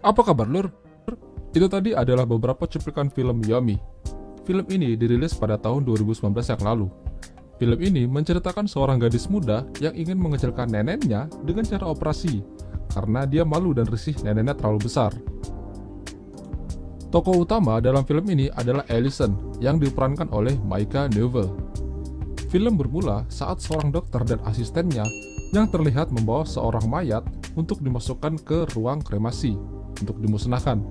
Apa kabar lur? Itu tadi adalah beberapa cuplikan film Yummy. Film ini dirilis pada tahun 2019 yang lalu. Film ini menceritakan seorang gadis muda yang ingin mengecilkan neneknya dengan cara operasi karena dia malu dan risih neneknya terlalu besar. Tokoh utama dalam film ini adalah Allison yang diperankan oleh Maika Newell. Film bermula saat seorang dokter dan asistennya yang terlihat membawa seorang mayat untuk dimasukkan ke ruang kremasi untuk dimusnahkan.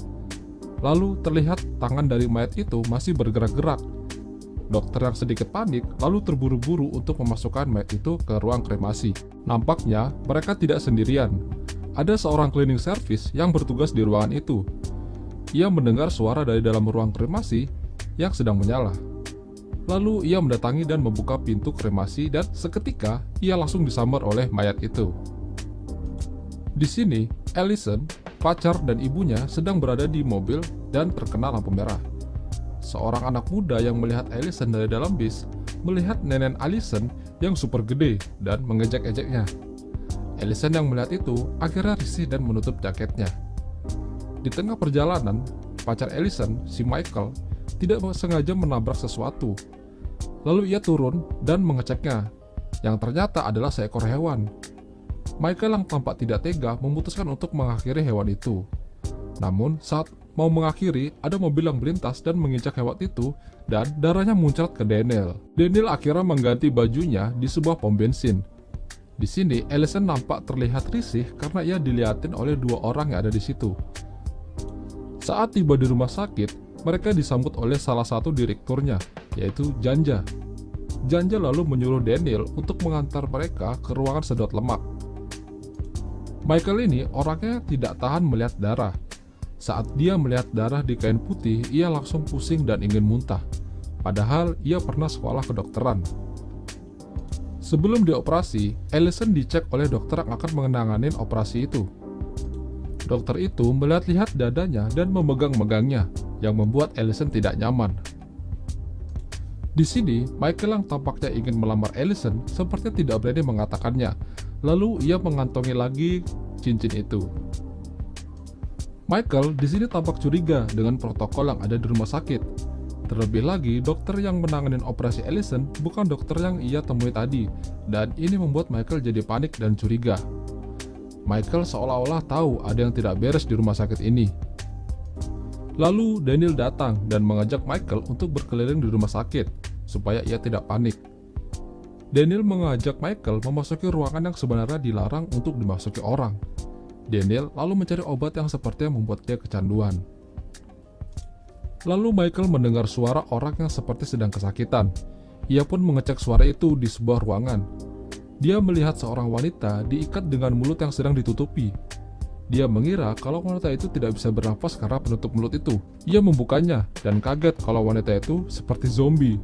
Lalu terlihat tangan dari mayat itu masih bergerak-gerak. Dokter yang sedikit panik lalu terburu-buru untuk memasukkan mayat itu ke ruang kremasi. Nampaknya mereka tidak sendirian. Ada seorang cleaning service yang bertugas di ruangan itu. Ia mendengar suara dari dalam ruang kremasi yang sedang menyala. Lalu ia mendatangi dan membuka pintu kremasi dan seketika ia langsung disambar oleh mayat itu. Di sini, Allison, pacar dan ibunya sedang berada di mobil dan terkena lampu merah. Seorang anak muda yang melihat Allison dari dalam bis melihat nenek Allison yang super gede dan mengejek-ejeknya. Allison yang melihat itu akhirnya risih dan menutup jaketnya. Di tengah perjalanan, pacar Allison, si Michael, tidak sengaja menabrak sesuatu. Lalu ia turun dan mengeceknya, yang ternyata adalah seekor hewan. Michael yang tampak tidak tega memutuskan untuk mengakhiri hewan itu. Namun saat mau mengakhiri, ada mobil yang melintas dan menginjak hewan itu dan darahnya muncrat ke Daniel. Daniel akhirnya mengganti bajunya di sebuah pom bensin. Di sini, Allison nampak terlihat risih karena ia dilihatin oleh dua orang yang ada di situ. Saat tiba di rumah sakit, mereka disambut oleh salah satu direkturnya, yaitu Janja. Janja lalu menyuruh Daniel untuk mengantar mereka ke ruangan sedot lemak. Michael ini orangnya tidak tahan melihat darah. Saat dia melihat darah di kain putih, ia langsung pusing dan ingin muntah. Padahal ia pernah sekolah kedokteran. Sebelum dioperasi, Allison dicek oleh dokter yang akan mengenanganin operasi itu. Dokter itu melihat-lihat dadanya dan memegang-megangnya, yang membuat Allison tidak nyaman. Di sini, Michael yang tampaknya ingin melamar Allison sepertinya tidak berani mengatakannya. Lalu ia mengantongi lagi cincin itu. Michael di sini tampak curiga dengan protokol yang ada di rumah sakit. Terlebih lagi, dokter yang menangani operasi Allison bukan dokter yang ia temui tadi, dan ini membuat Michael jadi panik dan curiga. Michael seolah-olah tahu ada yang tidak beres di rumah sakit ini. Lalu Daniel datang dan mengajak Michael untuk berkeliling di rumah sakit, supaya ia tidak panik. Daniel mengajak Michael memasuki ruangan yang sebenarnya dilarang untuk dimasuki orang. Daniel lalu mencari obat yang sepertinya membuat dia kecanduan. Lalu Michael mendengar suara orang yang seperti sedang kesakitan. Ia pun mengecek suara itu di sebuah ruangan. Dia melihat seorang wanita diikat dengan mulut yang sedang ditutupi. Dia mengira kalau wanita itu tidak bisa bernafas karena penutup mulut itu. Ia membukanya dan kaget kalau wanita itu seperti zombie.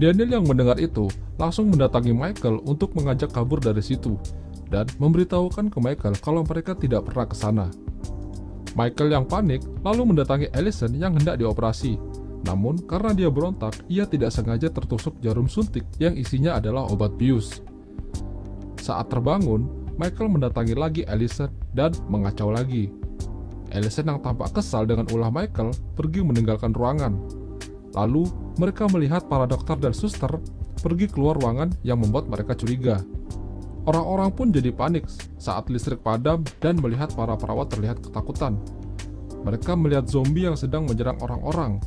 Daniel yang mendengar itu langsung mendatangi Michael untuk mengajak kabur dari situ dan memberitahukan ke Michael kalau mereka tidak pernah ke sana. Michael yang panik lalu mendatangi Allison yang hendak dioperasi. Namun karena dia berontak, ia tidak sengaja tertusuk jarum suntik yang isinya adalah obat bius. Saat terbangun, Michael mendatangi lagi Allison dan mengacau lagi. Allison yang tampak kesal dengan ulah Michael pergi meninggalkan ruangan. Lalu mereka melihat para dokter dan suster pergi keluar ruangan yang membuat mereka curiga. Orang-orang pun jadi panik saat listrik padam dan melihat para perawat terlihat ketakutan. Mereka melihat zombie yang sedang menyerang orang-orang.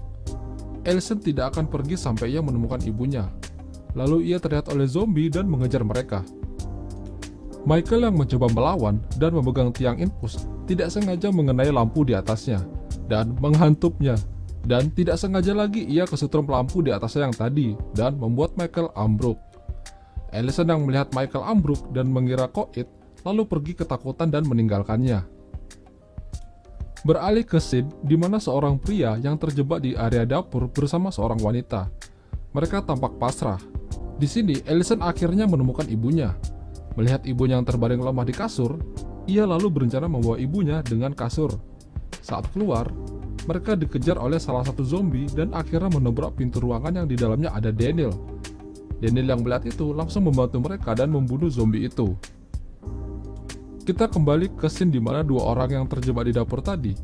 Allison tidak akan pergi sampai ia menemukan ibunya. Lalu ia terlihat oleh zombie dan mengejar mereka. Michael yang mencoba melawan dan memegang tiang infus tidak sengaja mengenai lampu di atasnya dan menghantupnya. Dan tidak sengaja lagi ia kesetrum lampu di atasnya yang tadi dan membuat Michael ambruk. Allison yang melihat Michael ambruk dan mengira koit lalu pergi ketakutan dan meninggalkannya. Beralih ke scene di mana seorang pria yang terjebak di area dapur bersama seorang wanita. Mereka tampak pasrah. Di sini, Allison akhirnya menemukan ibunya. Melihat ibunya yang terbaring lemah di kasur, ia lalu berencana membawa ibunya dengan kasur. Saat keluar, mereka dikejar oleh salah satu zombie dan akhirnya menabrak pintu ruangan yang di dalamnya ada Daniel. Daniel yang melihat itu langsung membantu mereka dan membunuh zombie itu. Kita kembali ke scene di mana dua orang yang terjebak di dapur tadi.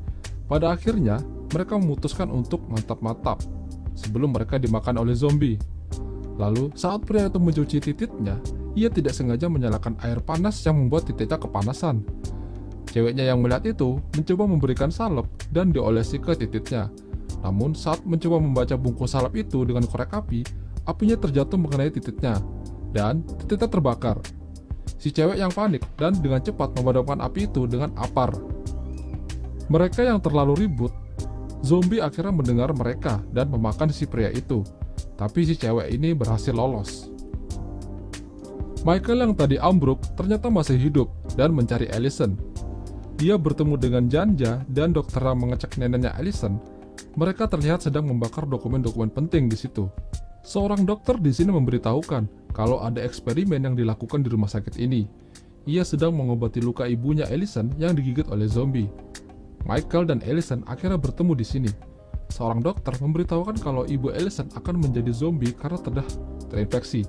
Pada akhirnya, mereka memutuskan untuk mantap-mantap sebelum mereka dimakan oleh zombie. Lalu, saat pria itu mencuci titiknya, ia tidak sengaja menyalakan air panas yang membuat titiknya kepanasan. Ceweknya yang melihat itu mencoba memberikan salep dan diolesi ke titiknya. Namun, saat mencoba membaca bungkus salep itu dengan korek api, apinya terjatuh mengenai titiknya, dan titiknya terbakar. Si cewek yang panik dan dengan cepat memadamkan api itu dengan apar. Mereka yang terlalu ribut, zombie akhirnya mendengar mereka dan memakan si pria itu. Tapi si cewek ini berhasil lolos. Michael yang tadi ambruk ternyata masih hidup dan mencari Allison. Dia bertemu dengan Janja dan dokter yang mengecek neneknya Allison. Mereka terlihat sedang membakar dokumen-dokumen penting di situ. Seorang dokter di sini memberitahukan kalau ada eksperimen yang dilakukan di rumah sakit ini. Ia sedang mengobati luka ibunya Allison yang digigit oleh zombie. Michael dan Allison akhirnya bertemu di sini. Seorang dokter memberitahukan kalau ibu Allison akan menjadi zombie karena telah terinfeksi,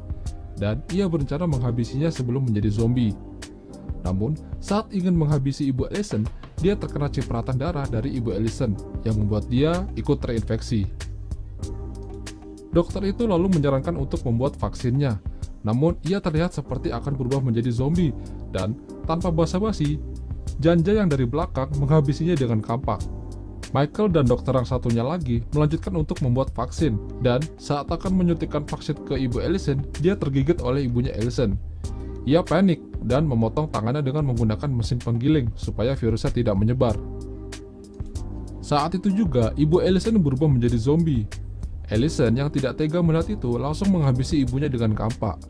dan ia berencana menghabisinya sebelum menjadi zombie. Namun, saat ingin menghabisi ibu Allison, dia terkena cipratan darah dari ibu Allison yang membuat dia ikut terinfeksi. Dokter itu lalu menyarankan untuk membuat vaksinnya, namun ia terlihat seperti akan berubah menjadi zombie dan tanpa basa-basi, Janja yang dari belakang menghabisinya dengan kampak. Michael dan dokter yang satunya lagi melanjutkan untuk membuat vaksin, dan saat akan menyuntikkan vaksin ke ibu Allison, dia tergigit oleh ibunya Allison. Ia panik dan memotong tangannya dengan menggunakan mesin penggiling supaya virusnya tidak menyebar. Saat itu juga, ibu Allison berubah menjadi zombie. Allison yang tidak tega melihat itu langsung menghabisi ibunya dengan kampak.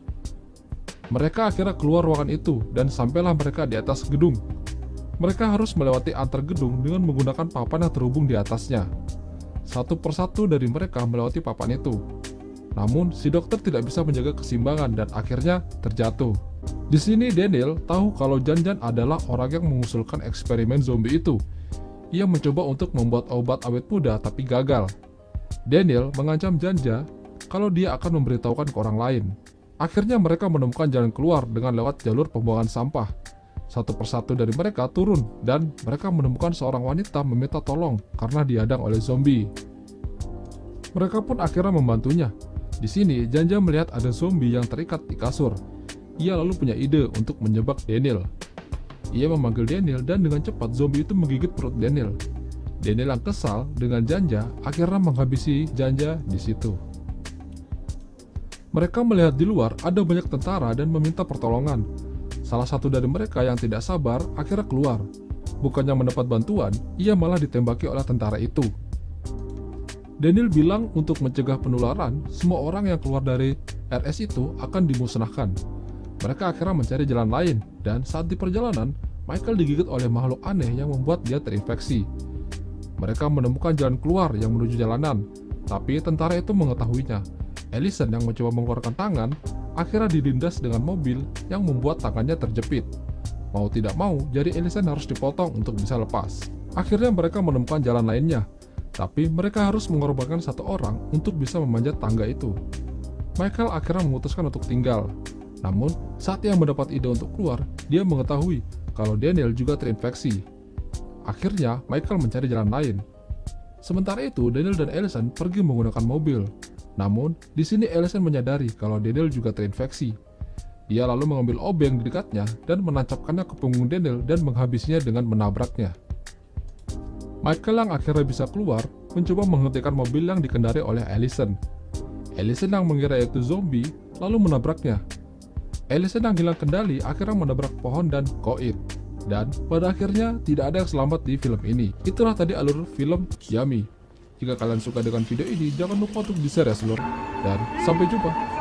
Mereka akhirnya keluar ruangan itu dan sampailah mereka di atas gedung. Mereka harus melewati antar gedung dengan menggunakan papan yang terhubung di atasnya. Satu persatu dari mereka melewati papan itu. Namun, si dokter tidak bisa menjaga keseimbangan dan akhirnya terjatuh. Di sini Daniel tahu kalau Jan-Jan adalah orang yang mengusulkan eksperimen zombie itu. Ia mencoba untuk membuat obat awet muda tapi gagal. Daniel mengancam Janja kalau dia akan memberitahukan ke orang lain. Akhirnya mereka menemukan jalan keluar dengan lewat jalur pembuangan sampah. Satu persatu dari mereka turun dan mereka menemukan seorang wanita meminta tolong karena dihadang oleh zombie. Mereka pun akhirnya membantunya. Di sini Janja melihat ada zombie yang terikat di kasur. Ia lalu punya ide untuk menjebak Daniel. Ia memanggil Daniel dan dengan cepat zombie itu menggigit perut Daniel. Daniel yang kesal dengan Janja akhirnya menghabisi Janja di situ. Mereka melihat di luar ada banyak tentara dan meminta pertolongan. Salah satu dari mereka yang tidak sabar akhirnya keluar. Bukannya mendapat bantuan, ia malah ditembaki oleh tentara itu. Daniel bilang untuk mencegah penularan, semua orang yang keluar dari RS itu akan dimusnahkan. Mereka akhirnya mencari jalan lain, dan saat di perjalanan, Michael digigit oleh makhluk aneh yang membuat dia terinfeksi. Mereka menemukan jalan keluar yang menuju jalanan, tapi tentara itu mengetahuinya. Allison yang mencoba mengeluarkan tangan, akhirnya dilindas dengan mobil yang membuat tangannya terjepit. Mau tidak mau, jari Allison harus dipotong untuk bisa lepas. Akhirnya mereka menemukan jalan lainnya, tapi mereka harus mengorbankan satu orang untuk bisa memanjat tangga itu. Michael akhirnya memutuskan untuk tinggal. Namun, saat ia mendapat ide untuk keluar, dia mengetahui kalau Daniel juga terinfeksi. Akhirnya, Michael mencari jalan lain. Sementara itu, Daniel dan Allison pergi menggunakan mobil. Namun, di sini Allison menyadari kalau Daniel juga terinfeksi. Dia lalu mengambil obeng di dekatnya dan menancapkannya ke punggung Daniel dan menghabisinya dengan menabraknya. Michael yang akhirnya bisa keluar, mencoba menghentikan mobil yang dikendari oleh Allison. Allison yang mengira itu zombie, lalu menabraknya. Allison yang hilang kendali akhirnya menabrak pohon dan koin. Dan pada akhirnya tidak ada yang selamat di film ini. Itulah tadi alur film Yummy. Jika kalian suka dengan video ini, jangan lupa untuk di-share ya seluruh. Dan sampai jumpa.